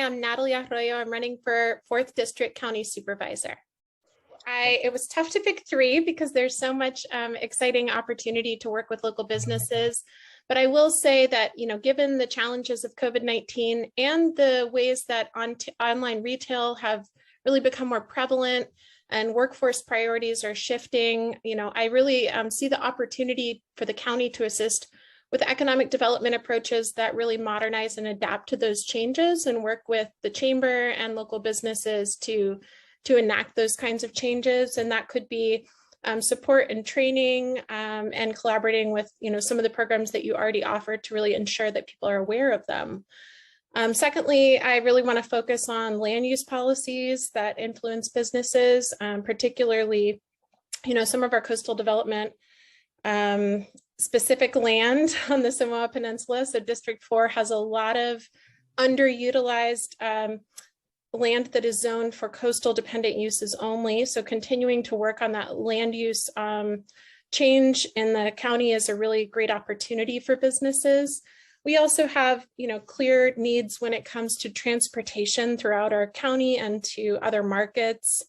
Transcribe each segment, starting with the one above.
I'm Natalie Arroyo. I'm running for 4th District County Supervisor. It was tough to pick 3 because there's so much exciting opportunity to work with local businesses. But I will say that, given the challenges of COVID-19 and the ways that online retail have really become more prevalent and workforce priorities are shifting, I really see the opportunity for the county to assist with economic development approaches that really modernize and adapt to those changes and work with the chamber and local businesses to enact those kinds of changes. And that could be support and training and collaborating with some of the programs that you already offer to really ensure that people are aware of them. Secondly, I really want to focus on land use policies that influence businesses, particularly some of our coastal development specific land on the Samoa Peninsula. So District 4 has a lot of underutilized land that is zoned for coastal dependent uses only. So continuing to work on that land use change in the county is a really great opportunity for businesses. We also have, clear needs when it comes to transportation throughout our county and to other markets.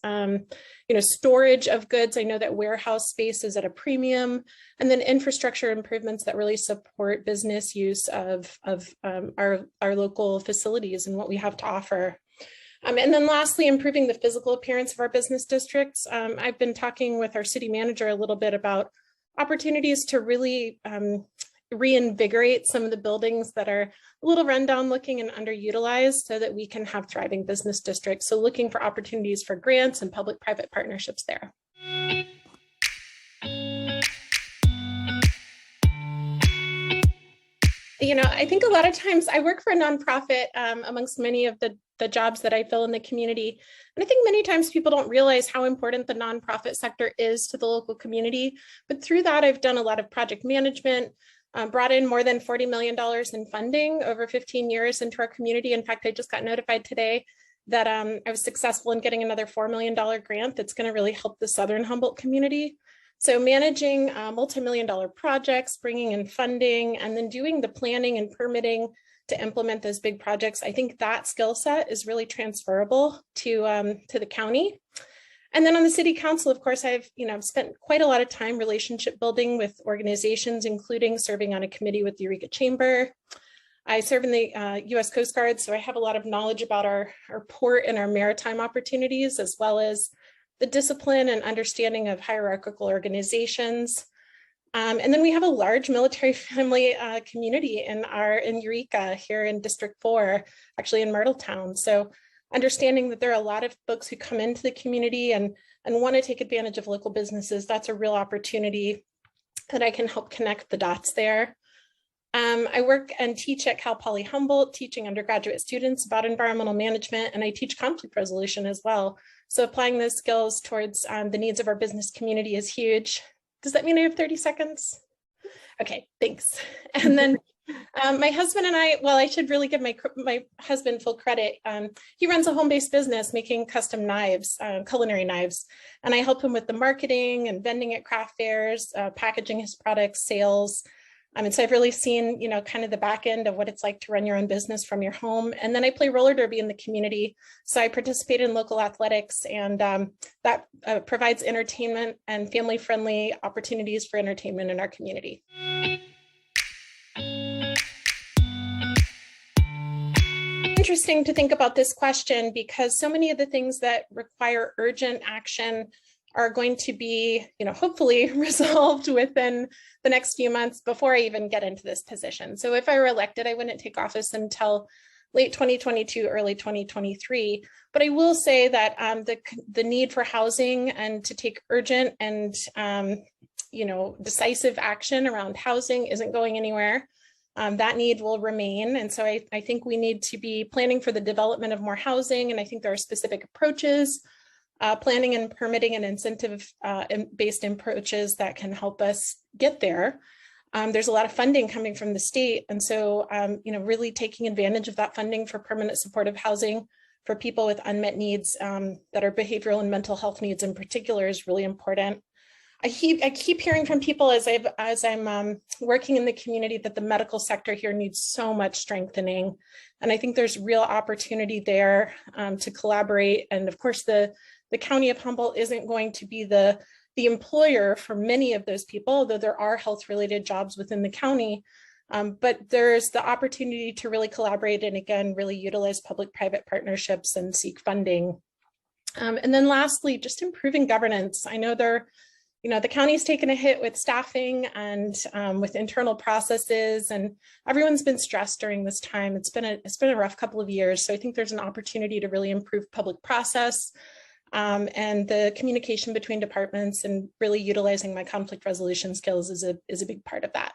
Storage of goods. I know that warehouse space is at a premium, and then infrastructure improvements that really support business use of our local facilities and what we have to offer. And then lastly, improving the physical appearance of our business districts. I've been talking with our city manager a little bit about opportunities to really reinvigorate some of the buildings that are a little rundown looking and underutilized so that we can have thriving business districts. So looking for opportunities for grants and public-private partnerships there. I think a lot of times I work for a nonprofit amongst many of the jobs that I fill in the community. And I think many times people don't realize how important the nonprofit sector is to the local community. But through that, I've done a lot of project management, brought in more than $40 million in funding over 15 years into our community. In fact, I just got notified today that I was successful in getting another $4 million grant that's going to really help the Southern Humboldt community. So managing multi-million-dollar projects, bringing in funding, and then doing the planning and permitting to implement those big projects, I think that skill set is really transferable to the county. And then on the city council, of course, I've spent quite a lot of time relationship building with organizations, including serving on a committee with the Eureka Chamber. I serve in the U.S. Coast Guard, so I have a lot of knowledge about our port and our maritime opportunities, as well as the discipline and understanding of hierarchical organizations. And then we have a large military family community in Eureka here in District 4, actually in Myrtletown. So understanding that there are a lot of folks who come into the community and want to take advantage of local businesses, that's a real opportunity that I can help connect the dots there. I work and teach at Cal Poly Humboldt, teaching undergraduate students about environmental management, and I teach conflict resolution as well. So applying those skills towards the needs of our business community is huge. Does that mean I have 30 seconds? Okay, thanks. And then my husband and I should really give my husband full credit. He runs a home-based business making custom knives, culinary knives, and I help him with the marketing and vending at craft fairs, packaging his products, sales. And so I've really seen, kind of the back end of what it's like to run your own business from your home. And then I play roller derby in the community. So I participate in local athletics, and that provides entertainment and family-friendly opportunities for entertainment in our community. Interesting to think about this question because so many of the things that require urgent action are going to be, hopefully resolved within the next few months before I even get into this position. So if I were elected, I wouldn't take office until late 2022, early 2023. But I will say that the need for housing and to take urgent and, decisive action around housing isn't going anywhere. That need will remain. And so I think we need to be planning for the development of more housing. And I think there are specific approaches, planning and permitting and incentive-based approaches that can help us get there. There's a lot of funding coming from the state. And so, really taking advantage of that funding for permanent supportive housing for people with unmet needs that are behavioral and mental health needs in particular is really important. I keep hearing from people as I'm working in the community that the medical sector here needs so much strengthening, and I think there's real opportunity there to collaborate. And of course, the County of Humboldt isn't going to be the employer for many of those people, though there are health-related jobs within the county. But there's the opportunity to really collaborate and again, really utilize public-private partnerships and seek funding. And then lastly, just improving governance. I know the county's taken a hit with staffing and with internal processes, and everyone's been stressed during this time. It's been a rough couple of years. So I think there's an opportunity to really improve public process and the communication between departments, and really utilizing my conflict resolution skills is a big part of that.